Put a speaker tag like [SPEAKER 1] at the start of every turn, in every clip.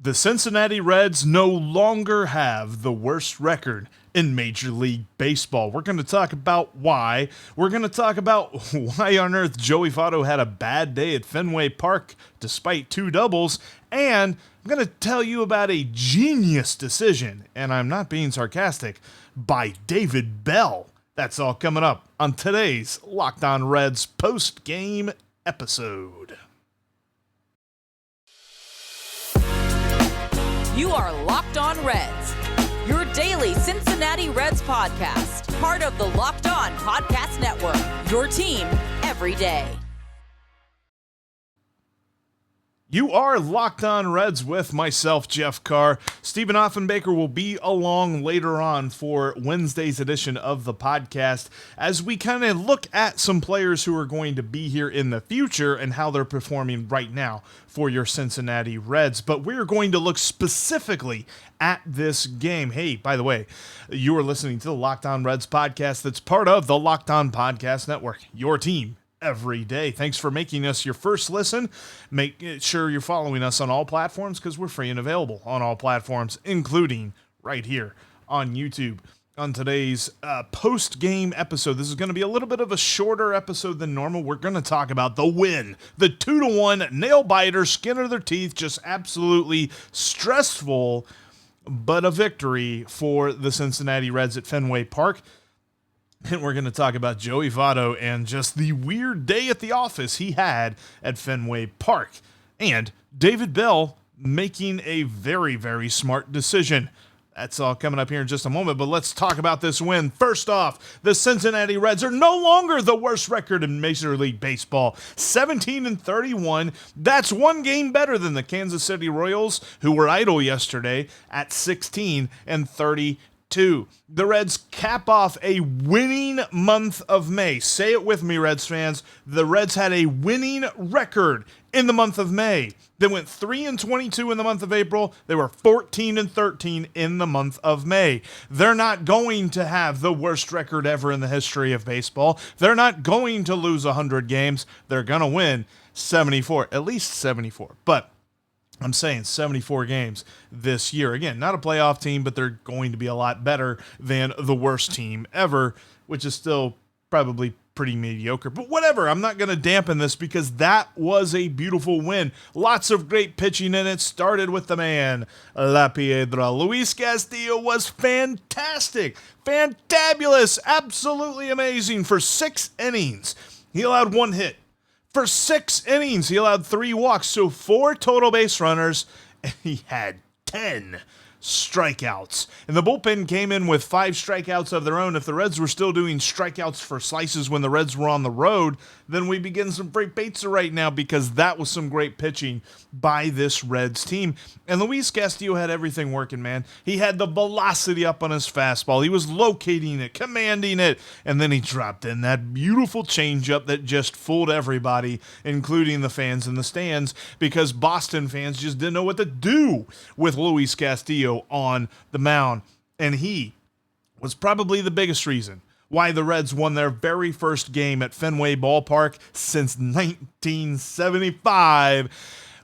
[SPEAKER 1] The Cincinnati Reds no longer have the worst record in Major League Baseball. We're going to talk about why. We're going to talk about why on earth Joey Votto had a bad day at Fenway Park despite 2 doubles. And I'm going to tell you about a genius decision, and I'm not being sarcastic, by David Bell. That's all coming up on today's Locked On Reds post-game episode.
[SPEAKER 2] You are Locked On Reds, your daily Cincinnati Reds podcast, part of the Locked On Podcast Network, your team every day.
[SPEAKER 1] You are Locked On Reds with myself, Jeff Carr. Stephen Offenbaker will be along later on for Wednesday's edition of the podcast as we kind of look at some players who are going to be here in the future and how they're performing right now for your Cincinnati Reds. But we're going to look specifically at this game. Hey, by the way, you are listening to the Locked On Reds podcast that's part of the Locked On Podcast Network, your team every day. Thanks for making us your first listen. Make sure you're following us on all platforms because we're free and available on all platforms, including right here on YouTube. On today's post-game episode, this is going to be a little bit of a shorter episode than normal. We're going to talk about the win, the 2-1 nail-biter, skin of their teeth, just absolutely stressful, but a victory for the Cincinnati Reds at Fenway Park. And we're going to talk about Joey Votto and just the weird day at the office he had at Fenway Park. And David Bell making a very, very smart decision. That's all coming up here in just a moment, but let's talk about this win. First off, the Cincinnati Reds are no longer the worst record in Major League Baseball. 17-31. That's 1 game better than the Kansas City Royals, who were idle yesterday at 16-32. The Reds cap off a winning month of May. Say it with me, Reds fans. The Reds had a winning record in the month of May. They went 3-22 in the month of April. They were 14-13 in the month of May. They're not going to have the worst record ever in the history of baseball. They're not going to lose 100 games. They're going to win 74, at least 74. But I'm saying 74 games this year. Again, not a playoff team, but they're going to be a lot better than the worst team ever, which is still probably pretty mediocre. But whatever, I'm not going to dampen this because that was a beautiful win. Lots of great pitching in it. Started with the man, La Piedra. Luis Castillo was fantastic, fantabulous, absolutely amazing for 6 innings. He allowed 1 hit. For 6 innings, he allowed 3 walks, so 4 total base runners, and he had 10 strikeouts. And the bullpen came in with 5 strikeouts of their own. If the Reds were still doing strikeouts for slices when the Reds were on the road, then we begin some great pizza right now because that was some great pitching by this Reds team. And Luis Castillo had everything working, man. He had the velocity up on his fastball. He was locating it, commanding it, and then he dropped in that beautiful changeup that just fooled everybody, including the fans in the stands, because Boston fans just didn't know what to do with Luis Castillo on the mound. And he was probably the biggest reason why the Reds won their very first game at Fenway Ballpark since 1975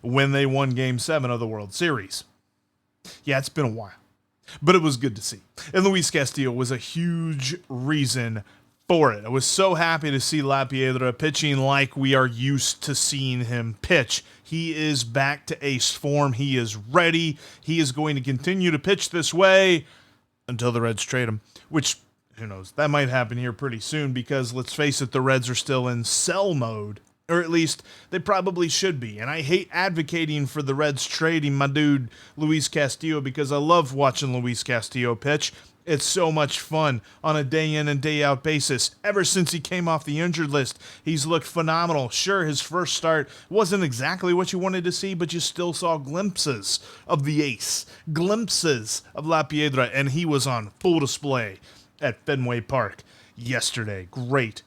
[SPEAKER 1] when they won Game 7 of the World Series. Yeah, it's been a while, but it was good to see. And Luis Castillo was a huge reason for it. I was so happy to see La Piedra pitching like we are used to seeing him pitch. He is back to ace form. He is ready. He is going to continue to pitch this way until the Reds trade him, which, who knows, that might happen here pretty soon because, let's face it, the Reds are still in sell mode, or at least they probably should be. And I hate advocating for the Reds trading my dude Luis Castillo because I love watching Luis Castillo pitch. It's so much fun on a day in and day out basis. Ever since he came off the injured list, he's looked phenomenal. Sure, his first start wasn't exactly what you wanted to see, but you still saw glimpses of the ace, glimpses of La Piedra, and he was on full display at Fenway Park yesterday. Great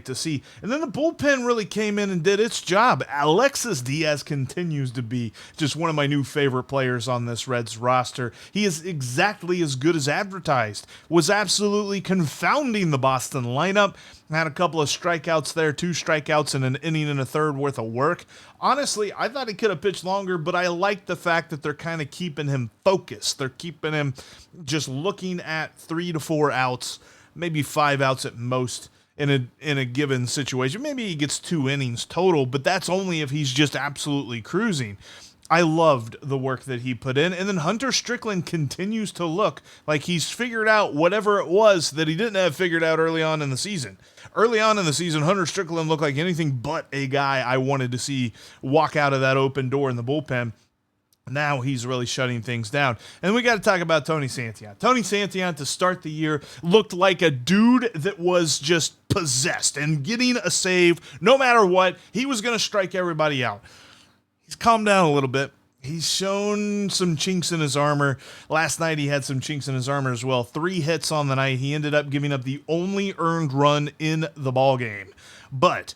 [SPEAKER 1] to see. And then the bullpen really came in and did its job. Alexis Diaz continues to be just one of my new favorite players on this Reds roster. He is exactly as good as advertised. Was absolutely confounding the Boston lineup. Had a couple of strikeouts there, 2 strikeouts in an inning and a third worth of work. Honestly, I thought he could have pitched longer, but I like the fact that they're kind of keeping him focused. They're keeping him just looking at 3 to 4 outs, maybe 5 outs at most in a given situation. Maybe he gets 2 innings total, but that's only if he's just absolutely cruising. I loved the work that he put in. And then Hunter Strickland continues to look like he's figured out whatever it was that he didn't have figured out early on in the season. Early on in the season, Hunter Strickland looked like anything but a guy I wanted to see walk out of that open door in the bullpen. Now he's really shutting things down. And we got to talk about Tony Santillan. Tony Santillan, to start the year, looked like a dude that was just possessed and getting a save no matter what. He was going to strike everybody out. He's calmed down a little bit. He's shown some chinks in his armor. Last night he had some chinks in his armor as well. 3 hits on the night. He ended up giving up the only earned run in the ballgame. But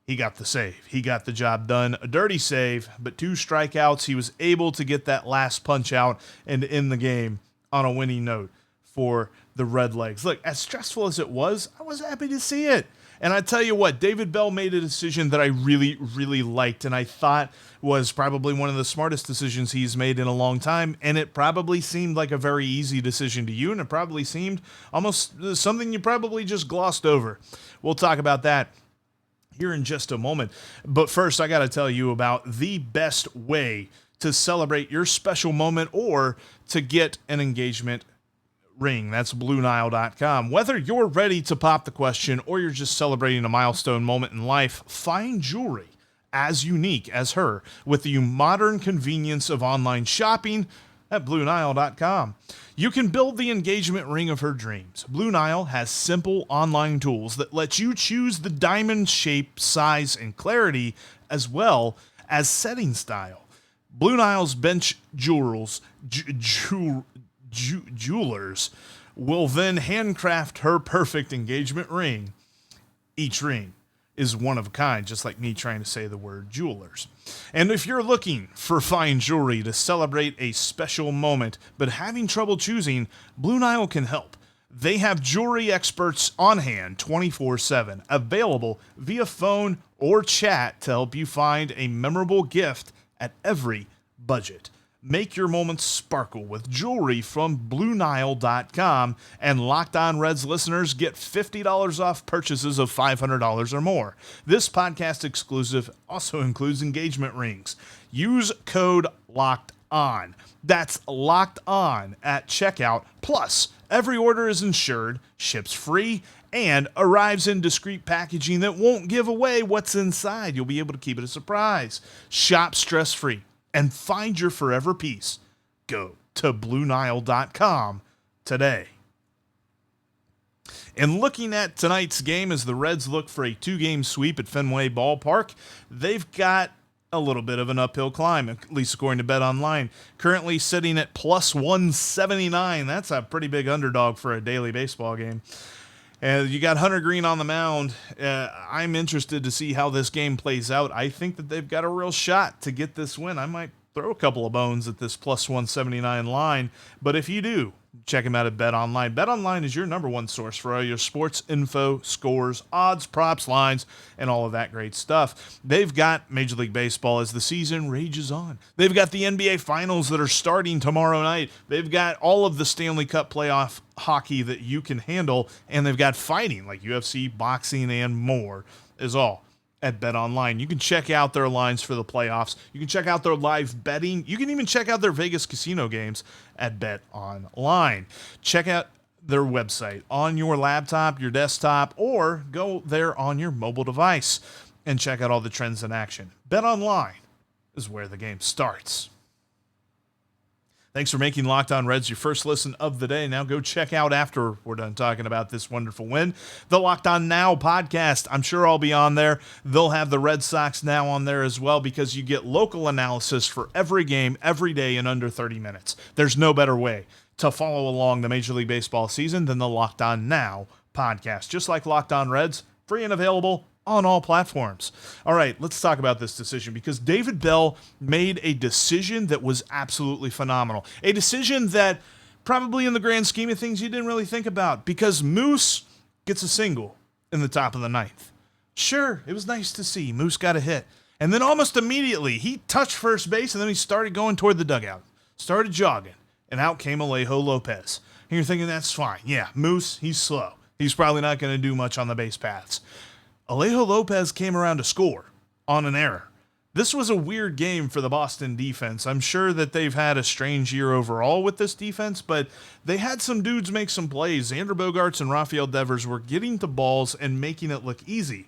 [SPEAKER 1] he got the save. He got the job done. A dirty save, but 2 strikeouts. He was able to get that last punch out and end the game on a winning note for the Redlegs. Look, as stressful as it was, I was happy to see it. And I tell you what, David Bell made a decision that I really liked, and I thought was probably one of the smartest decisions he's made in a long time, and it probably seemed like a very easy decision to you, and it probably seemed almost something you probably just glossed over. We'll talk about that here in just a moment. But first, I got to tell you about the best way to celebrate your special moment or to get an engagement ring. That's BlueNile.com. Whether you're ready to pop the question or you're just celebrating a milestone moment in life, find jewelry as unique as her with the modern convenience of online shopping at BlueNile.com. You can build the engagement ring of her dreams. Blue Nile has simple online tools that let you choose the diamond shape, size, and clarity, as well as setting style. Blue Nile's bench jewelers will then handcraft her perfect engagement ring. Each ring is one of a kind, just like me trying to say the word jewelers. And if you're looking for fine jewelry to celebrate a special moment, but having trouble choosing, Blue Nile can help. They have jewelry experts on hand 24/7, available via phone or chat to help you find a memorable gift at every budget. Make your moments sparkle with jewelry from BlueNile.com, and Locked On Reds listeners get $50 off purchases of $500 or more. This podcast exclusive also includes engagement rings. Use code LOCKEDON. That's Locked On at checkout. Plus, every order is insured, ships free, and arrives in discreet packaging that won't give away what's inside. You'll be able to keep it a surprise. Shop stress-free and find your forever peace. Go to BlueNile.com today. And looking at tonight's game as the Reds look for a 2-game sweep at Fenway Park, they've got a little bit of an uphill climb, at least according to BetOnline. Currently sitting at plus 179. That's a pretty big underdog for a daily baseball game. And you got Hunter Green on the mound. I'm interested to see how this game plays out. I think that they've got a real shot to get this win. I might throw a couple of bones at this plus 179 line. But if you do, check them out at BetOnline. BetOnline is your number one source for all your sports info, scores, odds, props, lines, and all of that great stuff. They've got Major League Baseball as the season rages on. They've got the NBA Finals that are starting tomorrow night. They've got all of the Stanley Cup playoff hockey that you can handle, and they've got fighting like UFC, boxing, and more is all at BetOnline. You can check out their lines for the playoffs. You can check out their live betting. You can even check out their Vegas casino games at BetOnline. Check out their website on your laptop, your desktop, or go there on your mobile device and check out all the trends in action. BetOnline is where the game starts. Thanks for making Locked On Reds your first listen of the day. Now go check out, after we're done talking about this wonderful win, the Locked On Now podcast. I'm sure I'll be on there. They'll have the Red Sox Now on there as well, because you get local analysis for every game, every day in under 30 minutes. There's no better way to follow along the Major League Baseball season than the Locked On Now podcast, just like Locked On Reds, free and available on all platforms. All right, let's talk about this decision because David Bell made a decision that was absolutely phenomenal. A decision that probably in the grand scheme of things you didn't really think about because Moose gets a single in the top of the ninth. Sure, it was nice to see Moose got a hit. And then almost immediately, he touched first base, and then he started going toward the dugout. Started jogging, and out came Alejo Lopez. And you're thinking, that's fine. Yeah, Moose, he's slow. He's probably not going to do much on the base paths. Alejo Lopez came around to score on an error. This was a weird game for the Boston defense. I'm sure that they've had a strange year overall with this defense, but they had some dudes make some plays. Xander Bogaerts and Rafael Devers were getting to balls and making it look easy.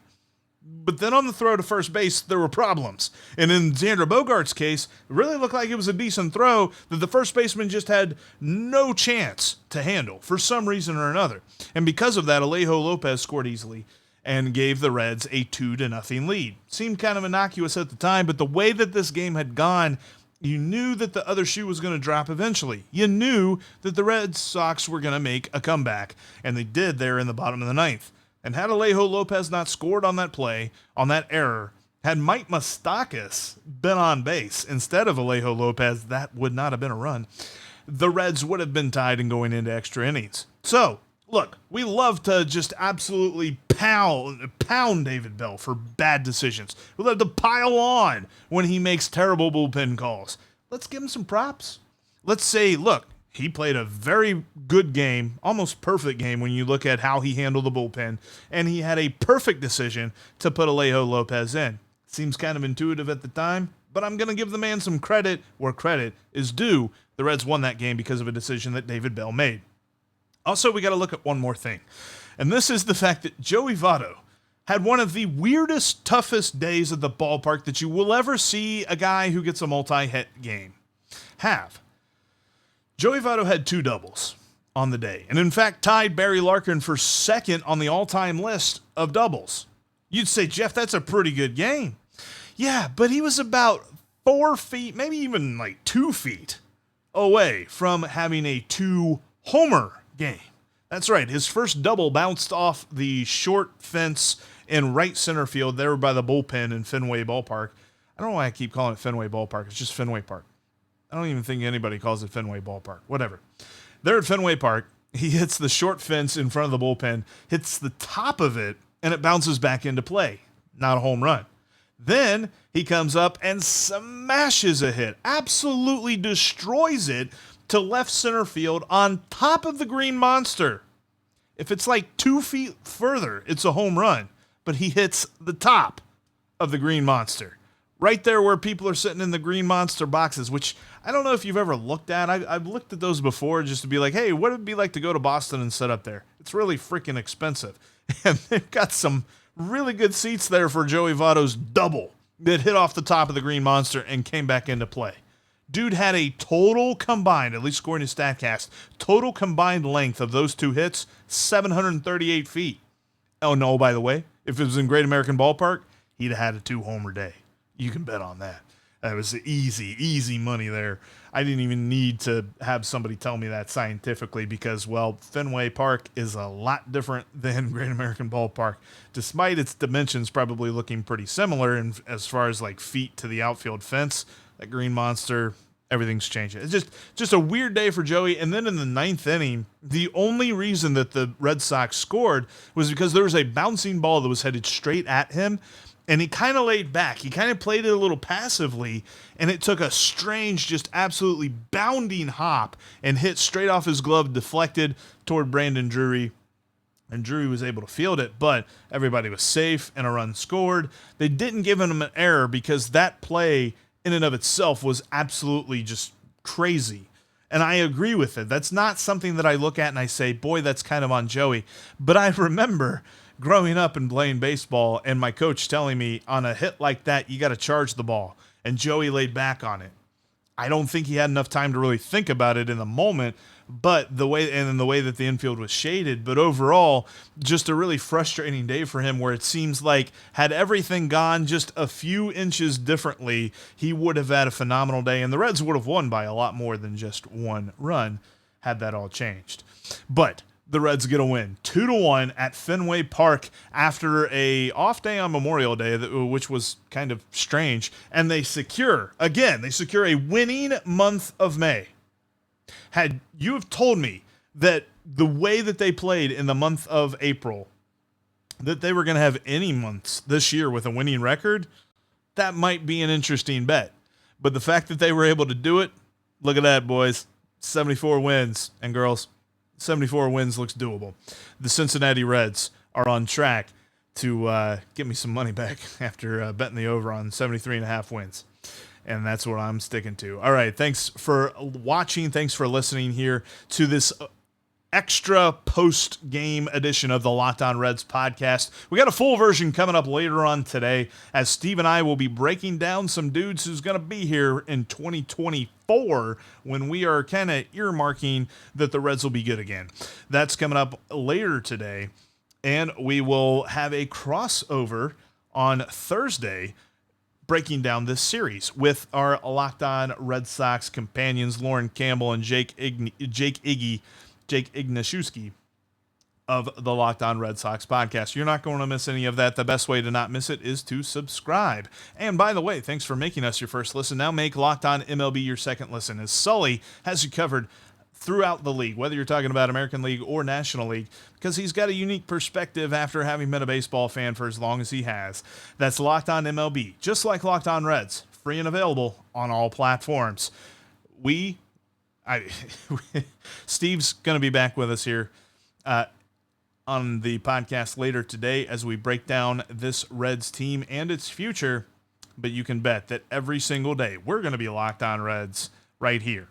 [SPEAKER 1] But then on the throw to first base, there were problems. And in Xander Bogaerts' case, it really looked like it was a decent throw that the first baseman just had no chance to handle for some reason or another. And because of that, Alejo Lopez scored easily and gave the Reds a 2-0 lead. Seemed kind of innocuous at the time, but the way that this game had gone, you knew that the other shoe was going to drop eventually. You knew that the Red Sox were going to make a comeback, and they did there in the bottom of the ninth. And had Alejo Lopez not scored on that play, on that error, had Mike Moustakas been on base instead of Alejo Lopez, that would not have been a run. The Reds would have been tied and going into extra innings. So, look, we love to just absolutely pound David Bell for bad decisions. We love to pile on when he makes terrible bullpen calls. Let's give him some props. Let's say, look, he played a very good game, almost perfect game when you look at how he handled the bullpen, and he had a perfect decision to put Alejo Lopez in. Seems kind of intuitive at the time, but I'm going to give the man some credit where credit is due. The Reds won that game because of a decision that David Bell made. Also, we got to look at one more thing, and this is the fact that Joey Votto had one of the weirdest, toughest days at the ballpark that you will ever see a guy who gets a multi-hit game have. Joey Votto had 2 doubles on the day, and in fact tied Barry Larkin for second on the all-time list of doubles. You'd say, Jeff, that's a pretty good game. Yeah, but he was about 4 feet, maybe even like 2 feet away from having a 2-homer game. That's right, his first double bounced off the short fence in right center field there by the bullpen in Fenway Ballpark. I don't know why I keep calling it Fenway Ballpark. It's just Fenway Park. I don't even think anybody calls it Fenway Ballpark. Whatever. There at Fenway Park, he hits the short fence in front of the bullpen, hits the top of it, and it bounces back into play. Not a home run. Then he comes up and smashes a hit, absolutely destroys it to left center field on top of the Green Monster. If it's like 2 feet further, it's a home run, but he hits the top of the Green Monster. Right there where people are sitting in the Green Monster boxes, which I don't know if you've ever looked at. I've looked at those before just to be like, hey, what would it be like to go to Boston and sit up there? It's really freaking expensive. And they've got some really good seats there for Joey Votto's double that hit off the top of the Green Monster and came back into play. Dude had a total combined, at least scoring his StatCast, total combined length of those 2 hits, 738 feet. Oh, no, by the way, if it was in Great American Ballpark, he'd have had a 2-homer day. You can bet on that. That was easy money there. I didn't even need to have somebody tell me that scientifically because, well, Fenway Park is a lot different than Great American Ballpark, despite its dimensions probably looking pretty similar in, as far as like feet to the outfield fence. That Green Monster, everything's changing. It's just a weird day for Joey. And then in the 9th inning, the only reason that the Red Sox scored was because there was a bouncing ball that was headed straight at him. And he kind of laid back. He kind of played it a little passively, and it took a strange, just absolutely bounding hop and hit straight off his glove, deflected toward Brandon Drury. And Drury was able to field it, but everybody was safe and a run scored. They didn't give him an error because that play in and of itself was absolutely just crazy. And I agree with it. That's not something that I look at and I say, boy, that's kind of on Joey. But I remember growing up and playing baseball and my coach telling me on a hit like that, you got to charge the ball. And Joey laid back on it. I don't think he had enough time to really think about it in the moment, but the way that the infield was shaded, but overall, just a really frustrating day for him where it seems like had everything gone just a few inches differently, he would have had a phenomenal day, and the Reds would have won by a lot more than just 1 run had that all changed. But the Reds get a win 2-1 at Fenway Park after a off day on Memorial Day, which was kind of strange. And they secure a winning month of May. Had you have told me that the way that they played in the month of April, that they were going to have any months this year with a winning record, that might be an interesting bet. But the fact that they were able to do it, look at that, boys. 74 wins and girls. 74 wins looks doable. The Cincinnati Reds are on track to get me some money back after betting the over on 73.5 wins. And that's what I'm sticking to. All right, thanks for watching. Thanks for listening here to this extra post-game edition of the Locked On Reds podcast. We got a full version coming up later on today as Steve and I will be breaking down some dudes who's going to be here in 2024 when we are kind of earmarking that the Reds will be good again. That's coming up later today, and we will have a crossover on Thursday breaking down this series with our Locked On Red Sox companions, Lauren Campbell and Jake Ignashewski of the Locked On Red Sox podcast. You're not going to miss any of that. The best way to not miss it is to subscribe. And by the way, thanks for making us your first listen. Now make Locked On MLB your second listen, as Sully has you covered throughout the league, whether you're talking about American League or National League, because he's got a unique perspective after having been a baseball fan for as long as he has. That's Locked On MLB, just like Locked On Reds, free and available on all platforms. Steve's going to be back with us here on the podcast later today as we break down this Reds team and its future. But you can bet that every single day we're going to be Locked On Reds right here